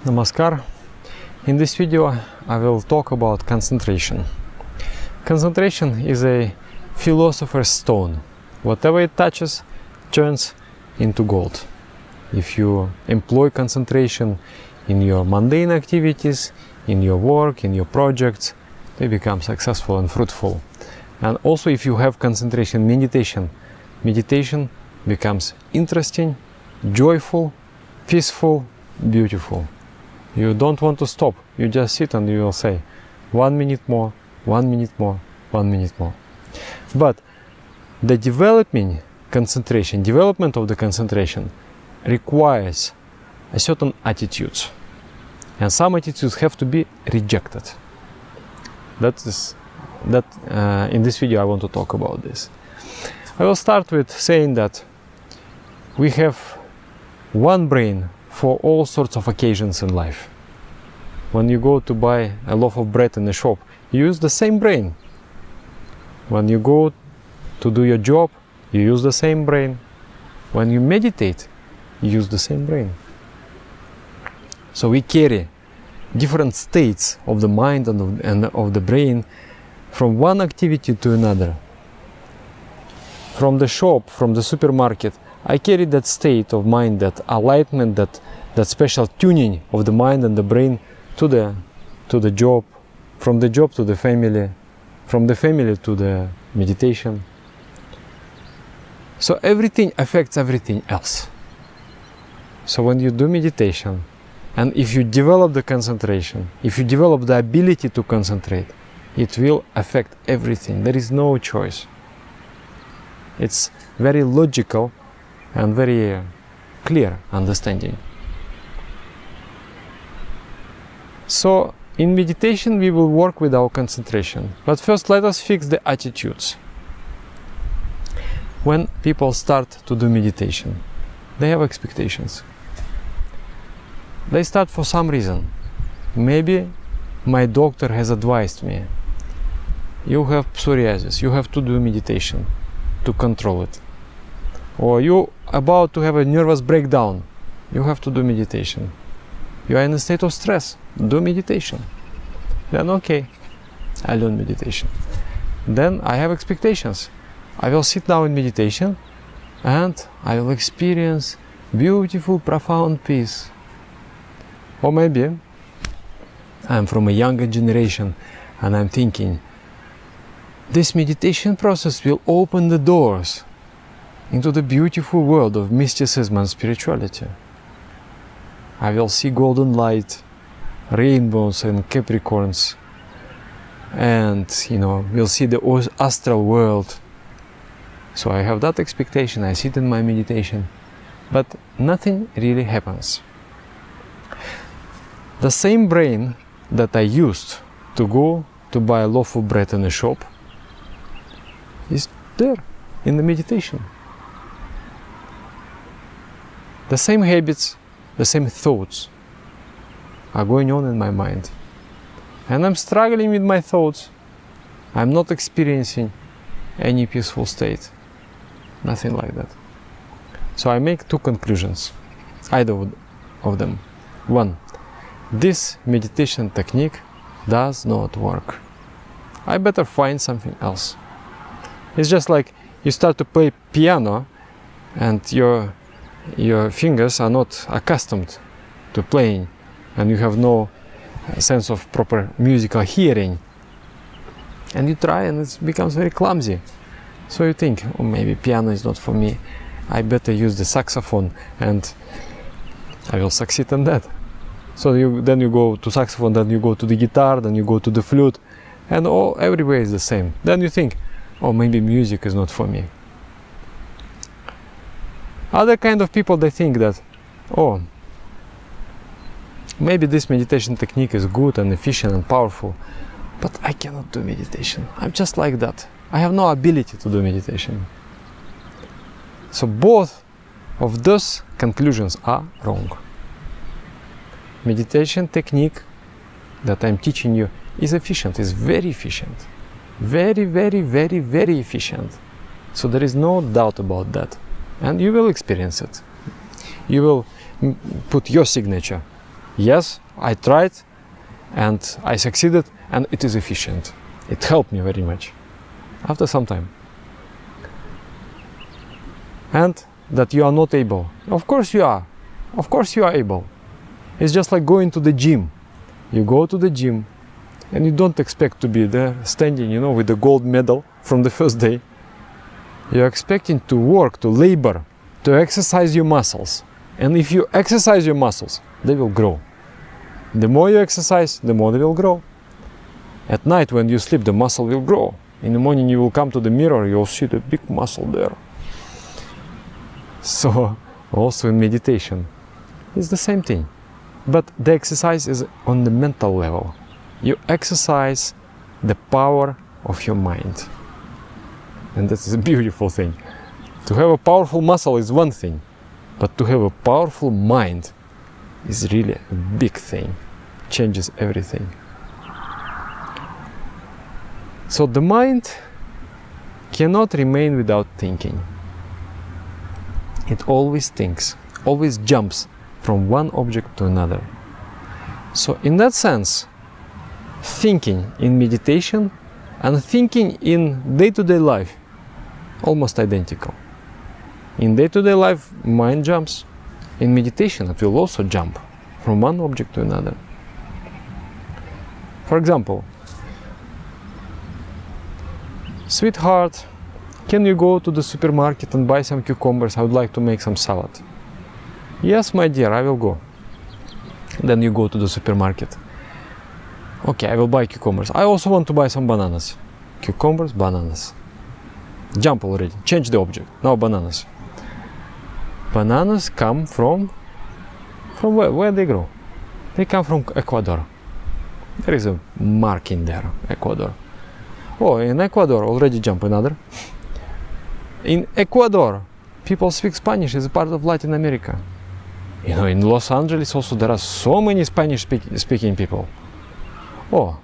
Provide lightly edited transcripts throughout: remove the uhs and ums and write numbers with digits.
Namaskar. In this video I will talk about concentration. Concentration is a philosopher's stone. Whatever it touches turns into gold. If you employ concentration in your mundane activities, in your work, in your projects, they become successful and fruitful. And also if you have concentration meditation becomes interesting, joyful, peaceful, beautiful. You don't want to stop. You just sit and you will say 1 minute more, 1 minute more, 1 minute more. But the development of the concentration requires a certain attitudes. And some attitudes have to be rejected. In this video I want to talk about this. I will start with saying that we have one brain for all sorts of occasions in life. When you go to buy a loaf of bread in the shop, you use the same brain. When you go to do your job, you use the same brain. When you meditate, you use the same brain. So we carry different states of the mind and of the brain from one activity to another. From the shop, from the supermarket, I carry that state of mind, that alignment, that special tuning of the mind and the brain to the job, from the job to the family, from the family to the meditation. So everything affects everything else. So when you do meditation, and if you develop the concentration, if you develop the ability to concentrate, it will affect everything. There is no choice. It's very logical and very clear understanding. So in meditation we will work with our concentration. But first let us fix the attitudes. When people start to do meditation, they have expectations. They start for some reason. Maybe my doctor has advised me, you have psoriasis, you have to do meditation to control it. Or you about to have a nervous breakdown, you have to do meditation. You are in a state of stress, do meditation. Then okay, I learn meditation. Then I have expectations. I will sit down in meditation and I will experience beautiful, profound peace. Or maybe I'm from a younger generation and I'm thinking, this meditation process will open the doors into the beautiful world of mysticism and spirituality. I will see golden light, rainbows and Capricorns, and we'll see the astral world. So I have that expectation, I sit in my meditation, but nothing really happens. The same brain that I used to go to buy a loaf of bread in a shop is there in the meditation. The same habits, the same thoughts are going on in my mind. And I'm struggling with my thoughts. I'm not experiencing any peaceful state. Nothing like that. So I make two conclusions, either of them. One, this meditation technique does not work. I better find something else. It's just like you start to play piano and your fingers are not accustomed to playing and you have no sense of proper musical hearing. And you try and it becomes very clumsy. So you think, oh, maybe piano is not for me. I better use the saxophone and I will succeed in that. So then you go to saxophone, then you go to the guitar, then you go to the flute, and everywhere is the same. Then you think, oh, maybe music is not for me. Other kind of people, they think that, oh, maybe this meditation technique is good and efficient and powerful, but I cannot do meditation. I'm just like that. I have no ability to do meditation. So both of those conclusions are wrong. Meditation technique that I'm teaching you is efficient, is very efficient. Very, very, very, very efficient. So there is no doubt about that. And you will experience it. You will put your signature yes, I tried and I succeeded and it is efficient. It helped me very much after some time. And that you are not able. Of course you are. Of course you are able. It's just like going to the gym. You go to the gym and you don't expect to be there standing, you know, with the gold medal from the first day. You're expecting to work, to labor, to exercise your muscles. And if you exercise your muscles, they will grow. The more you exercise, the more they will grow. At night when you sleep, the muscle will grow. In the morning you will come to the mirror, you'll see the big muscle there. So also in meditation, it's the same thing. But the exercise is on the mental level. You exercise the power of your mind. And that is a beautiful thing. To have a powerful muscle is one thing, but to have a powerful mind is really a big thing. Changes everything. So the mind cannot remain without thinking. It always thinks, always jumps from one object to another. So in that sense, thinking in meditation and thinking in day-to-day life, almost identical. In day-to-day life, mind jumps. In meditation, it will also jump from one object to another. For example, sweetheart, can you go to the supermarket and buy some cucumbers? I would like to make some salad. Yes, my dear, I will go. Then you go to the supermarket. Okay, I will buy cucumbers. I also want to buy some bananas. Cucumbers, bananas. Jump already. Change the object. Now bananas. Bananas come from where they grow? They come from Ecuador. There is a mark in there, Ecuador. Oh, in Ecuador, already jump another. In Ecuador, people speak Spanish. It's a part of Latin America. You know, in Los Angeles also there are so many Spanish speaking people. Oh,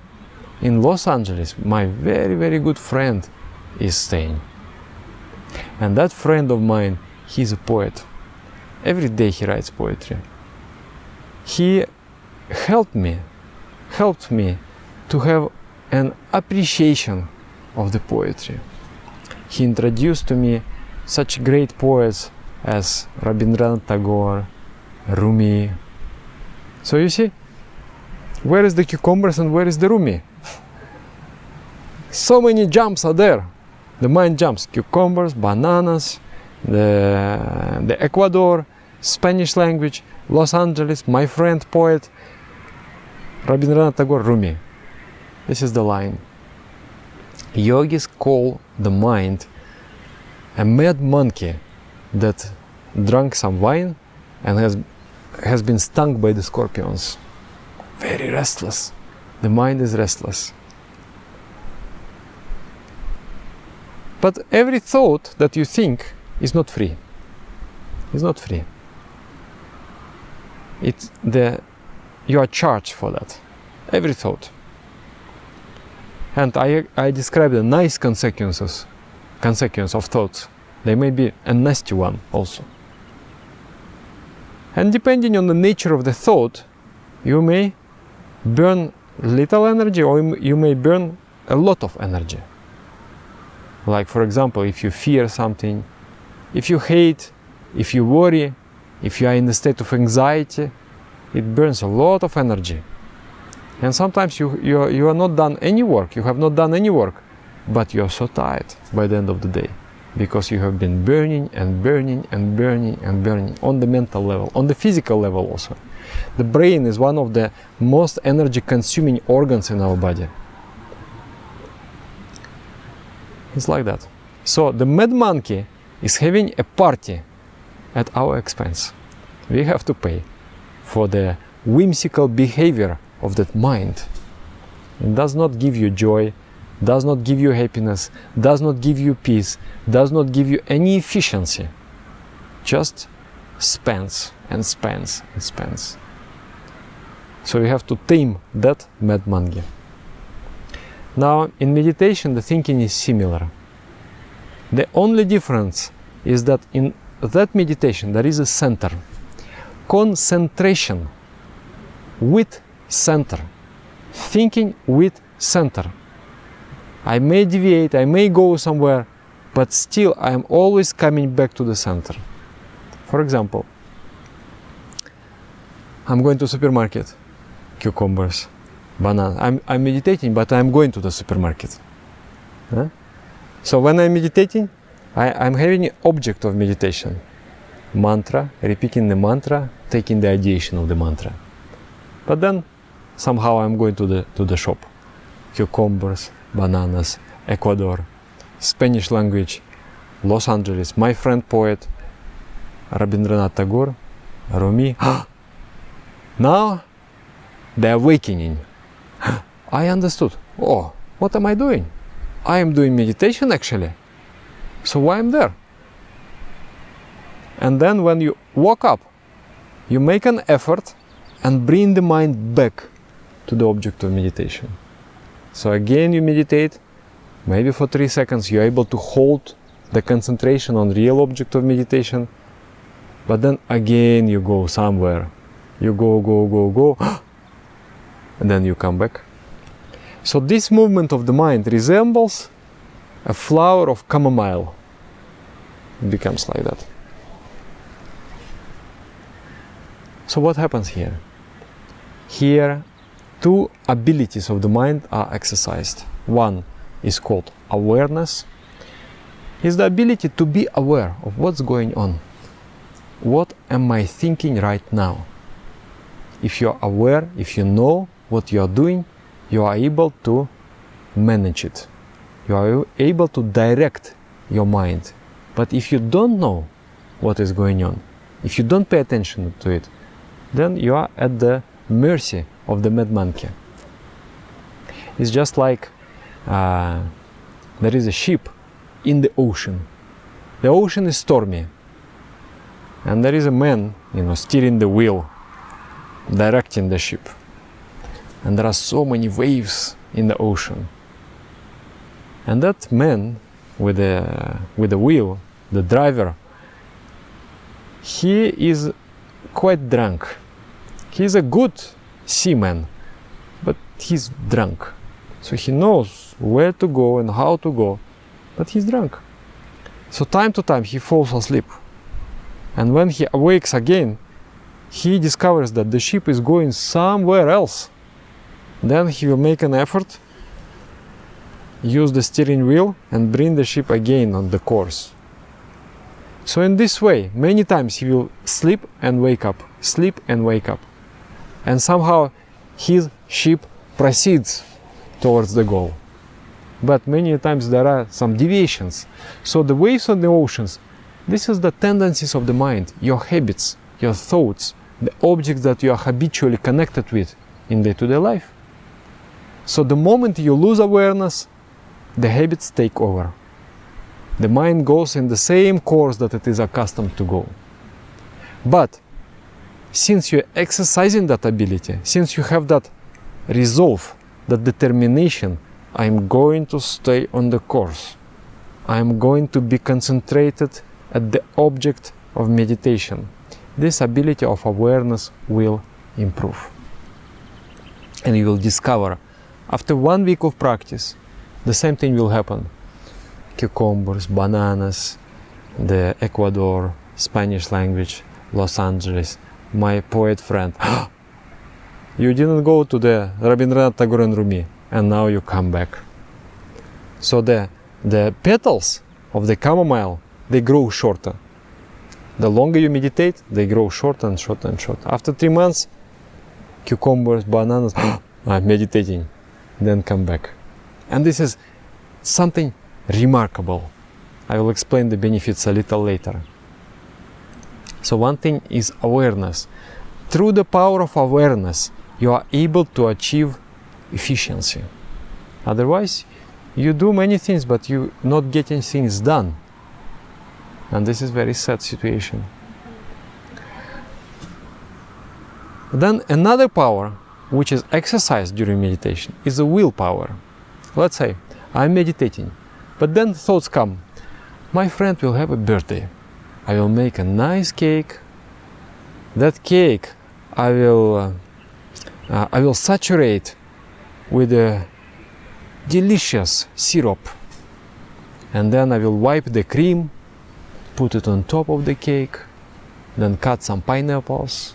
in Los Angeles, my very, very good friend is staying. And that friend of mine, he's a poet. Every day he writes poetry. He helped me to have an appreciation of the poetry. He introduced to me such great poets as Rabindranath Tagore, Rumi. So you see, where is the cucumbers and where is the Rumi? So many jumps are there. The mind jumps. Cucumbers, bananas, the Ecuador, Spanish language, Los Angeles, my friend poet, Rabindranath Tagore, Rumi. This is the line. Yogis call the mind a mad monkey that drank some wine and has been stung by the scorpions. Very restless. The mind is restless. But every thought that you think is not free. It's not free. You are charged for that. Every thought. And I describe the nice consequence of thoughts. They may be a nasty one also. And depending on the nature of the thought, you may burn little energy or you may burn a lot of energy. Like for example, if you fear something, if you hate, if you worry, if you are in a state of anxiety, it burns a lot of energy. And sometimes you are not done any work, you have not done any work, but you are so tired by the end of the day because you have been burning and burning and burning and burning on the mental level, on the physical level also. The brain is one of the most energy consuming organs in our body. It's like that. So the mad monkey is having a party at our expense. We have to pay for the whimsical behavior of that mind. It does not give you joy, does not give you happiness, does not give you peace, does not give you any efficiency. Just spends and spends and spends. So you have to tame that mad monkey. Now, in meditation, the thinking is similar. The only difference is that in that meditation there is a center. Concentration with center. Thinking with center. I may deviate, I may go somewhere, but still I am always coming back to the center. For example, I'm going to supermarket, cucumbers, banana. I'm meditating, but I'm going to the supermarket. Huh? So when I'm meditating, I'm having an object of meditation. Mantra, repeating the mantra, taking the ideation of the mantra. But then somehow I'm going to the shop. Cucumbers, bananas, Ecuador, Spanish language, Los Angeles, my friend poet, Rabindranath Tagore, Rumi. Now, the awakening. I understood. Oh, what am I doing? I am doing meditation actually. So why I'm there? And then when you woke up, you make an effort and bring the mind back to the object of meditation. So again you meditate, maybe for 3 seconds you're able to hold the concentration on real object of meditation, but then again you go somewhere. You go, and then you come back. So this movement of the mind resembles a flower of chamomile. It becomes like that. So what happens here? Here, two abilities of the mind are exercised. One is called awareness. It's the ability to be aware of what's going on. What am I thinking right now? If you're aware, if you know what you're doing, you are able to manage it. You are able to direct your mind. But if you don't know what is going on, if you don't pay attention to it, then you are at the mercy of the mad monkey. It's just like there is a ship in the ocean. The ocean is stormy, and there is a man, steering the wheel, directing the ship. And there are so many waves in the ocean. And that man with the wheel, the driver, he is quite drunk. He's a good seaman, but he's drunk. So he knows where to go and how to go, but he's drunk. So time to time he falls asleep. And when he awakes again, he discovers that the ship is going somewhere else. Then he will make an effort, use the steering wheel, and bring the ship again on the course. So in this way, many times he will sleep and wake up, sleep and wake up. And somehow his ship proceeds towards the goal. But many times there are some deviations. So the waves on the oceans, this is the tendencies of the mind, your habits, your thoughts, the objects that you are habitually connected with in day-to-day life. So the moment you lose awareness, the habits take over. The mind goes in the same course that it is accustomed to go. But since you're exercising that ability, since you have that resolve, that determination, I'm going to stay on the course. I'm going to be concentrated at the object of meditation. This ability of awareness will improve. And you will discover, after 1 week of practice, the same thing will happen. Cucumbers, bananas, the Ecuador, Spanish language, Los Angeles, my poet friend. You didn't go to the Rabindranath Tagore and Rumi, and now you come back. So the petals of the chamomile, they grow shorter. The longer you meditate, they grow shorter and shorter and shorter. After 3 months, cucumbers, bananas, I'm meditating, then come back. And this is something remarkable. I will explain the benefits a little later. So one thing is awareness. Through the power of awareness, you are able to achieve efficiency. Otherwise, you do many things, but you're not getting things done. And this is a very sad situation. Then another power, which is exercised during meditation, is the willpower. Let's say, I'm meditating, but then thoughts come. My friend will have a birthday. I will make a nice cake. That cake, I will I will saturate with a delicious syrup, and then I will wipe the cream, put it on top of the cake, then cut some pineapples,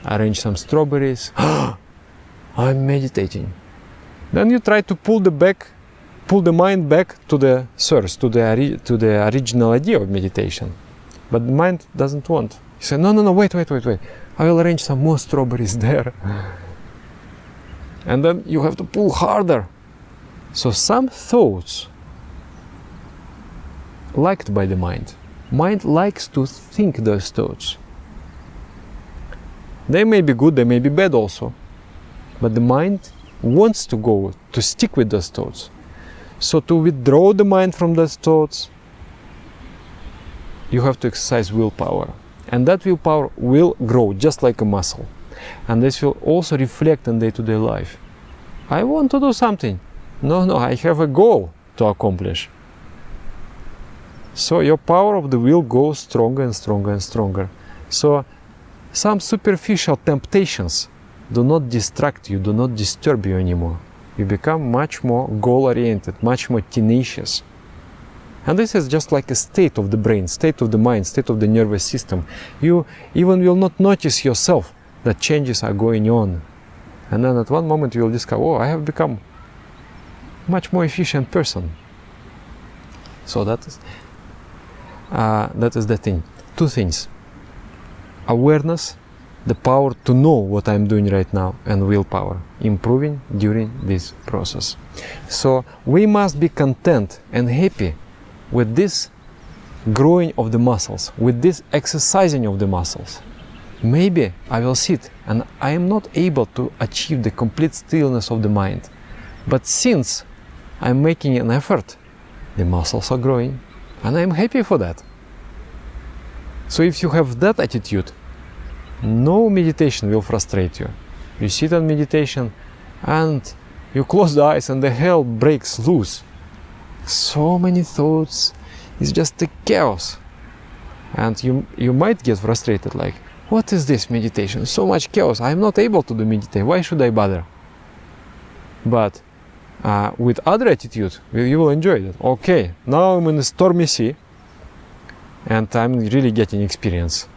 arrange some strawberries. I'm meditating. Then you try to pull the mind back to the source, to the original idea of meditation. But the mind doesn't want. You say, no, wait. I will arrange some more strawberries there. And then you have to pull harder. So some thoughts liked by the mind. Mind likes to think those thoughts. They may be good, they may be bad also. But the mind wants to stick with those thoughts. So to withdraw the mind from those thoughts, you have to exercise willpower. And that willpower will grow just like a muscle. And this will also reflect in day-to-day life. I want to do something. No, I have a goal to accomplish. So your power of the will goes stronger and stronger and stronger. So some superficial temptations do not distract you, do not disturb you anymore. You become much more goal-oriented, much more tenacious. And this is just like a state of the brain, state of the mind, state of the nervous system. You even will not notice yourself that changes are going on. And then at one moment you will discover, oh, I have become much more efficient person. So that is the thing. Two things. Awareness, the power to know what I'm doing right now, and willpower, improving during this process. So we must be content and happy with this growing of the muscles, with this exercising of the muscles. Maybe I will sit and I am not able to achieve the complete stillness of the mind. But since I'm making an effort, the muscles are growing, and I'm happy for that. So if you have that attitude, no meditation will frustrate you. You sit on meditation and you close the eyes and the hell breaks loose. So many thoughts, it's just a chaos. And you might get frustrated, like, what is this meditation? So much chaos, I'm not able to do meditation, why should I bother? But with other attitude, you will enjoy it. Okay, now I'm in a stormy sea and I'm really getting experience.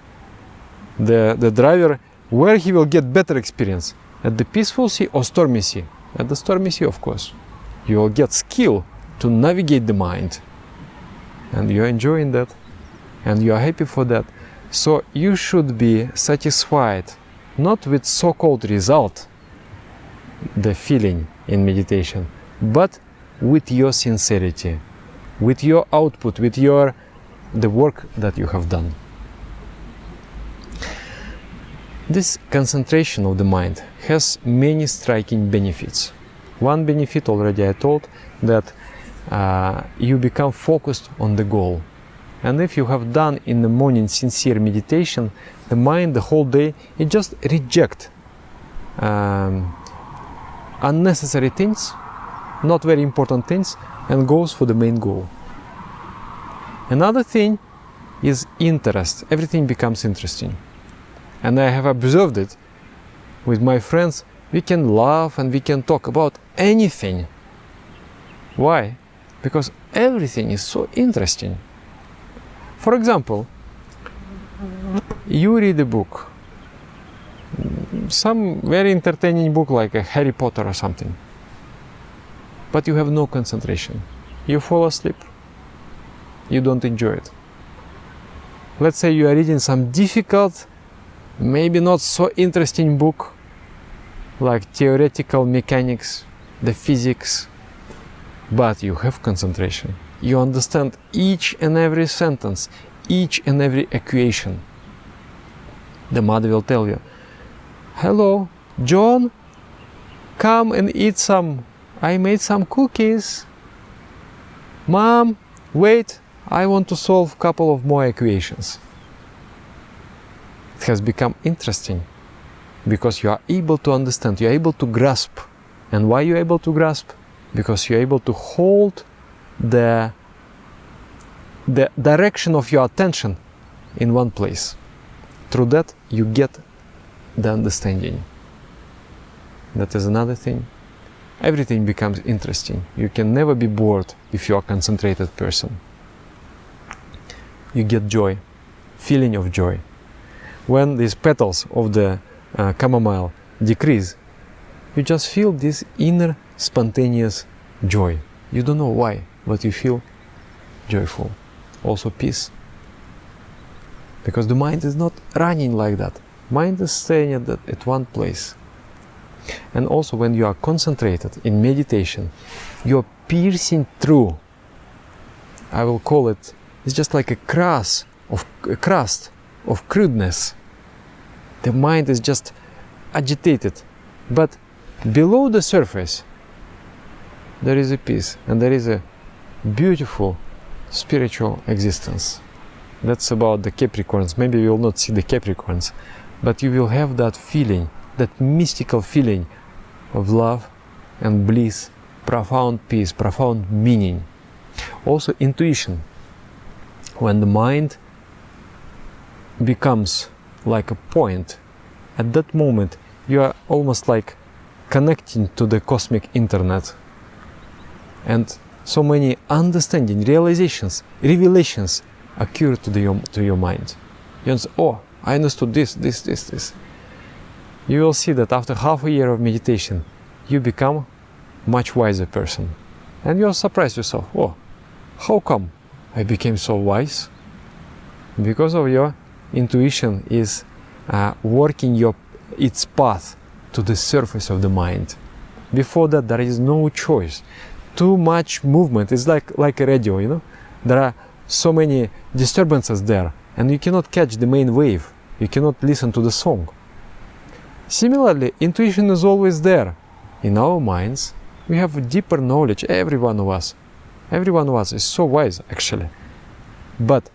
The driver, where he will get better experience? At the peaceful sea or stormy sea? At the stormy sea, of course. You will get skill to navigate the mind. And you're enjoying that. And you are happy for that. So you should be satisfied, not with so-called result, the feeling in meditation, but with your sincerity, with your output, with the work that you have done. This concentration of the mind has many striking benefits. One benefit already I told, that you become focused on the goal. And if you have done in the morning sincere meditation, the mind the whole day, it just rejects unnecessary things, not very important things, and goes for the main goal. Another thing is interest. Everything becomes interesting. And I have observed it with my friends. We can laugh and we can talk about anything. Why? Because everything is so interesting. For example, you read a book, some very entertaining book like a Harry Potter or something, but you have no concentration. You fall asleep. You don't enjoy it. Let's say you are reading some difficult, maybe not so interesting book, like theoretical mechanics, the physics, but you have concentration. You understand each and every sentence, each and every equation. The mother will tell you, hello, John, come and eat some. I made some cookies. Mom, wait, I want to solve a couple of more equations. It has become interesting because you are able to understand, you are able to grasp. And why you are able to grasp? Because you are able to hold the direction of your attention in one place. Through that, you get the understanding. That is another thing. Everything becomes interesting. You can never be bored if you are a concentrated person. You get joy, feeling of joy. When these petals of the chamomile decrease, you just feel this inner spontaneous joy. You don't know why, but you feel joyful. Also peace. Because the mind is not running like that. Mind is staying at one place. And also when you are concentrated in meditation, you are piercing through, I will call it, it's just like a crust of crudeness. The mind is just agitated. But below the surface, there is a peace and there is a beautiful spiritual existence. That's about the Capricorns. Maybe you will not see the Capricorns, but you will have that feeling, that mystical feeling of love and bliss, profound peace, profound meaning. Also intuition. When the mind becomes like a point, at that moment you are almost like connecting to the cosmic internet. And so many understanding, realizations, revelations occur to your mind. You say, oh, I understood this. You will see that after half a year of meditation, you become much wiser person. And you'll surprise yourself, oh, how come I became so wise? Because of your intuition is working its path to the surface of the mind. Before that, there is no choice. Too much movement. It's like a radio, you know. There are so many disturbances there, and you cannot catch the main wave. You cannot listen to the song. Similarly, intuition is always there. In our minds, we have deeper knowledge, every one of us. Every one of us is so wise, actually. But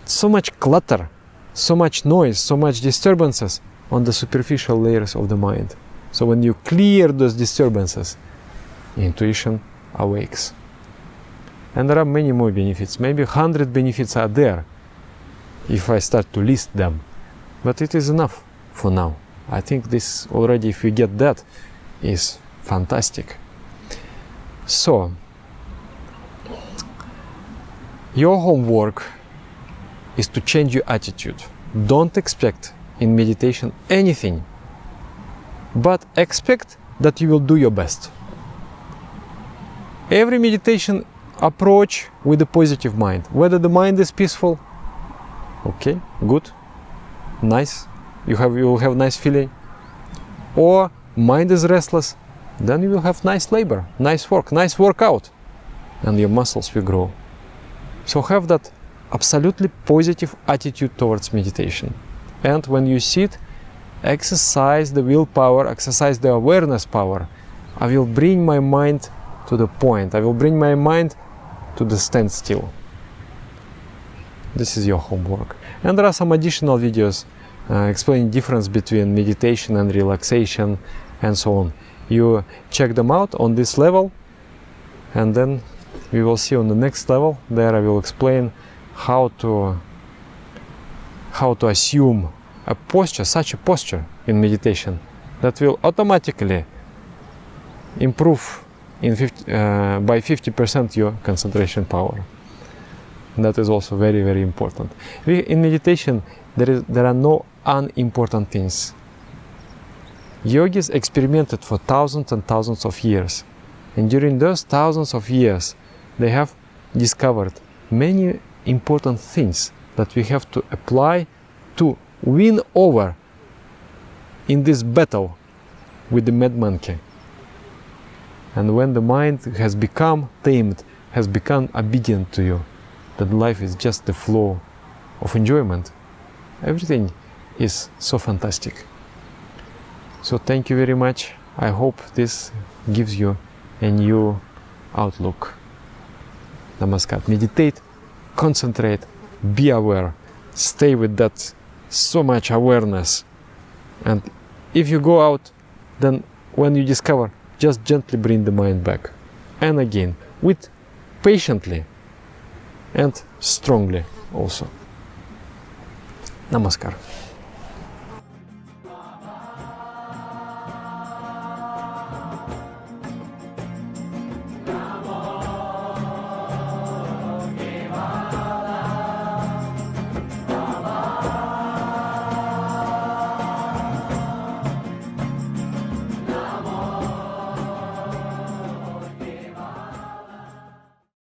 so much clutter, so much noise, so much disturbances on the superficial layers of the mind. So when you clear those disturbances, intuition awakes. And there are many more benefits. Maybe 100 benefits are there if I start to list them. But it is enough for now. I think this already, if we get that, is fantastic. So, your homework is to change your attitude. Don't expect in meditation anything, but expect that you will do your best. Every meditation approach with a positive mind. Whether the mind is peaceful, okay, good, nice, you will have nice feeling, or mind is restless, then you will have nice labor, nice work, nice workout, and your muscles will grow. So have that absolutely positive attitude towards meditation. And when you sit, exercise the willpower, exercise the awareness power. I will bring my mind to the point. I will bring my mind to the standstill. This is your homework. And there are some additional videos explaining difference between meditation and relaxation and so on. You check them out on this level, and then we will see on the next level. There I will explain how to assume a posture, such a posture in meditation that will automatically improve by 50% your concentration power. And that is also very, very important. In meditation, there are no unimportant things. Yogis experimented for thousands and thousands of years. And during those thousands of years, they have discovered many important things that we have to apply to win over in this battle with the mad monkey. And when the mind has become tamed, has become obedient to you, that life is just the flow of enjoyment, everything is so fantastic. So thank you very much. I hope this gives you a new outlook. Namaskar. Meditate, concentrate, be aware, stay with that so much awareness. And if you go out, then when you discover, just gently bring the mind back. And again, with patiently and strongly also. Namaskar.